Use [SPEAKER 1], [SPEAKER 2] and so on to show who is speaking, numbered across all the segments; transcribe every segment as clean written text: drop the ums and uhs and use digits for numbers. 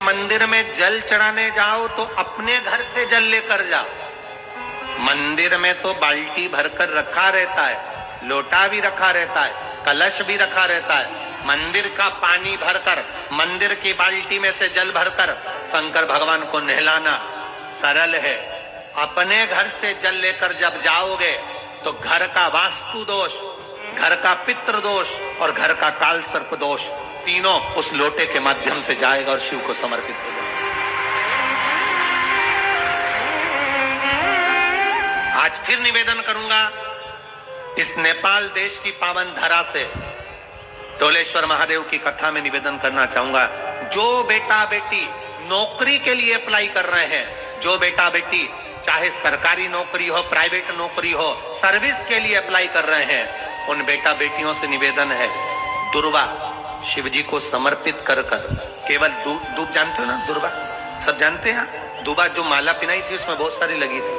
[SPEAKER 1] मंदिर में जल चढ़ाने जाओ तो अपने घर से जल लेकर जाओ। मंदिर में तो बाल्टी भरकर रखा रहता है, लोटा भी रखा रहता है, कलश भी रखा रहता है। मंदिर का पानी भरकर, मंदिर की बाल्टी में से जल भरकर शंकर भगवान को नहलाना सरल है। अपने घर से जल लेकर जब जाओगे तो घर का वास्तु दोष, घर का पितृ दोष और घर का काल सर्प दोष तीनों उस लोटे के माध्यम से जाएगा और शिव को समर्पित हो जाएगा। आज फिर निवेदन करूंगा, इस नेपाल देश की पावन धरा से डोलेश्वर महादेव की कथा में निवेदन करना चाहूंगा। जो बेटा बेटी नौकरी के लिए अप्लाई कर रहे हैं, जो बेटा बेटी चाहे सरकारी नौकरी हो, प्राइवेट नौकरी हो, सर्विस के लिए अप्लाई कर रहे हैं, उन बेटा बेटियों से निवेदन है, दुर्वा शिव जी को समर्पित कर कर केवल दूब जानते हो ना, दुर्वा सब जानते हैं। दुबा जो माला पिनाई थी उसमें बहुत सारी लगी थी,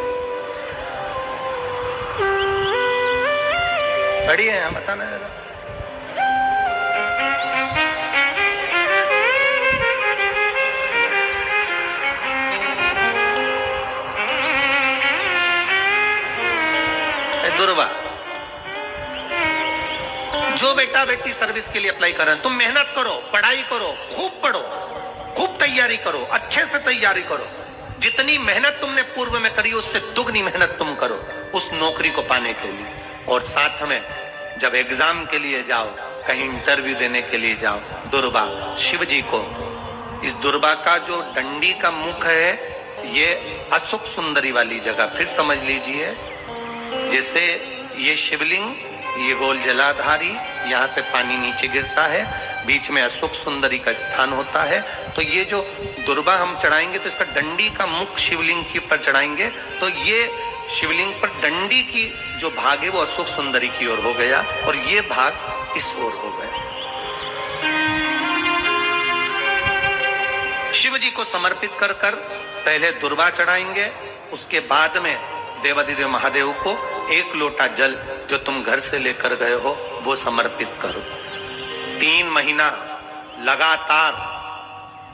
[SPEAKER 1] बड़ी है, बताना जरा। दुर्वा, जो बेटा बेटी सर्विस के लिए अप्लाई कर रहे हैं, तुम मेहनत करो, पढ़ाई करो, खूब पढ़ो, खूब तैयारी करो, अच्छे से तैयारी करो। जितनी मेहनत तुमने पूर्व में करी उससे दुगनी मेहनत तुम करो उस नौकरी को पाने के लिए। और साथ में जब एग्जाम के लिए जाओ, कहीं इंटरव्यू देने के लिए जाओ, दुर्वा शिव जी को, इस दुर्वा का जो डंडी का मुख है ये अशोक सुंदरी वाली जगह, फिर समझ लीजिए, जैसे ये शिवलिंग, ये गोल जलाधारी, यहाँ से पानी नीचे गिरता है, बीच में अशोक सुंदरी का स्थान होता है। तो ये जो दुर्वा हम चढ़ाएंगे तो इसका डंडी का मुख शिवलिंग के पर चढ़ाएंगे तो ये शिवलिंग पर डंडी की जो भाग है वो अशोक सुंदरी की ओर हो गया और ये भाग इस ओर हो गया। शिव जी को समर्पित कर कर पहले दुर्वा चढ़ाएंगे, उसके बाद में देवाधिदेव महादेव को एक लोटा जल जो तुम घर से लेकर गए हो वो समर्पित करो। 3 महीना लगातार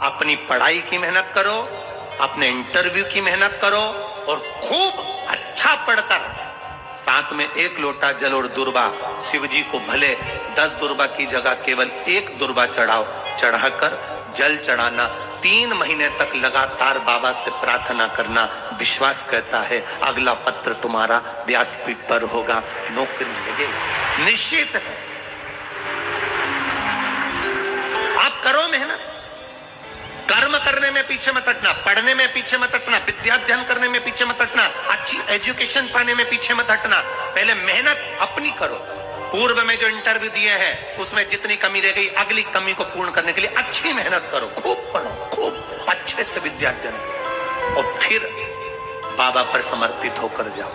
[SPEAKER 1] अपनी पढ़ाई की मेहनत करो, अपने इंटरव्यू की मेहनत करो और खूब अच्छा पढ़कर साथ में एक लोटा जल और दुर्वा शिव जी को भले 10 दुर्वा की जगह केवल एक दुर्वा चढ़ाओ, चढ़ाकर जल चढ़ाना, 3 महीने तक लगातार बाबा से प्रार्थना करना। विश्वास कहता है अगला पत्र तुम्हारा व्यासपीठ पर होगा, नौकरी मिलेगी, निश्चित है। आप करो मेहनत, कर्म करने में पीछे मत हटना, पढ़ने में पीछे मत हटना, विद्या अध्ययन करने में पीछे मत हटना, अच्छी एजुकेशन पाने में पीछे मत हटना। पहले मेहनत अपनी करो। पूर्व में जो इंटरव्यू दिए हैं उसमें जितनी कमी रह गई, अगली कमी को पूर्ण करने के लिए अच्छी मेहनत करो, खूब पढ़ो, खूब अच्छे से विद्या अध्ययन करो और फिर बाबा पर समर्पित होकर जाओ,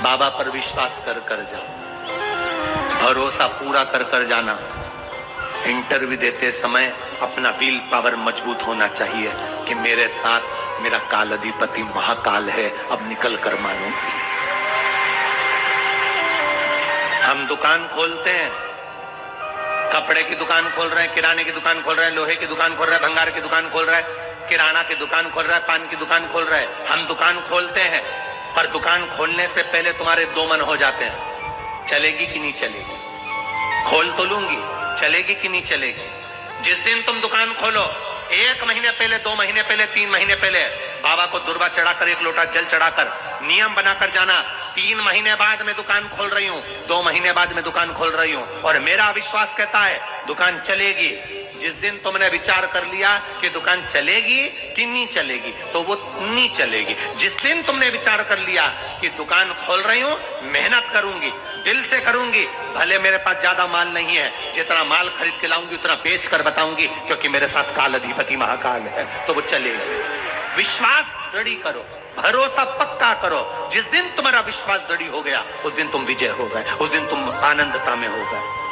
[SPEAKER 1] बाबा पर विश्वास कर कर जाओ, भरोसा पूरा कर कर जाना। इंटरव्यू देते समय अपना विल पावर मजबूत होना चाहिए कि मेरे साथ मेरा काल अधिपति महाकाल है, अब निकल कर मानूंगी। हम दुकान खोलते हैं, कपड़े की दुकान खोल रहे हैं, किराने की दुकान खोल रहे हैं, लोहे की दुकान खोल रहे हैं, भंगार की दुकान खोल रहे हैं, किराना की दुकान खोल रहा है, पान की दुकान खोल रहे हैं। हम दुकान खोलते हैं पर दुकान खोलने से पहले तुम्हारे 2 मन हो जाते हैं, चलेगी कि नहीं चलेगी, खोल तो लूंगी, चलेगी कि नहीं चलेगी। जिस दिन तुम दुकान खोलो 1 महीने पहले, 2 महीने पहले, 3 महीने पहले बाबा को दुर्वा चढ़ाकर एक लोटा जल चढ़ाकर नियम बनाकर जाना, 3 महीने बाद मैं दुकान खोल रही हूँ, 2 महीने बाद मैं दुकान खोल रही हूँ और मेरा विश्वास कहता है दुकान चलेगी। जिस दिन तुमने विचार कर लिया कि दुकान चलेगी कि नहीं चलेगी तो वो नहीं चलेगी। जिस दिन तुमने विचार कर लिया कि दुकान खोल रही हूँ, मेहनत करूंगी, दिल से करूंगी, भले मेरे पास ज्यादा माल नहीं है, जितना माल खरीद के लाऊंगी उतना बेच कर बताऊंगी क्योंकि मेरे साथ काल अधिपति महाकाल है, तो वो चलेगी। विश्वास दृढ़ करो, भरोसा पक्का करो। जिस दिन तुम्हारा विश्वास दृढ़ हो गया उस दिन तुम विजय हो गए, उस दिन तुम आनंदता में हो गए।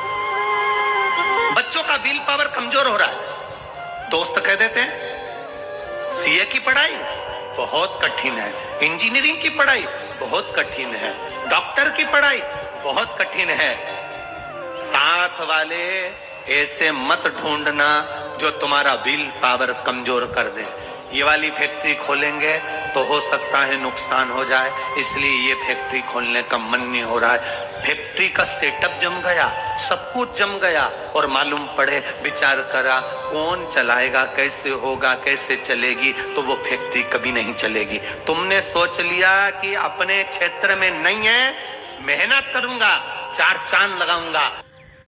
[SPEAKER 1] बच्चों का विल पावर कमजोर हो रहा है, दोस्त कह देते हैं सीए की पढ़ाई बहुत कठिन है, इंजीनियरिंग की पढ़ाई बहुत कठिन है, डॉक्टर की पढ़ाई बहुत कठिन है। साथ वाले ऐसे मत ढूंढना जो तुम्हारा विल पावर कमजोर कर दे। ये वाली फैक्ट्री खोलेंगे तो हो सकता है नुकसान हो जाए, इसलिए ये फैक्ट्री खोलने का मन नहीं हो रहा है। फैक्ट्री का सेटअप जम गया, सब कुछ जम गया, और मालूम पड़े, विचार करा कौन चलाएगा, कैसे होगा, कैसे चलेगी, तो वो फैक्ट्री कभी नहीं चलेगी। तुमने सोच लिया कि अपने क्षेत्र में नहीं है, मेहनत करूंगा, चार चांद लगाऊंगा,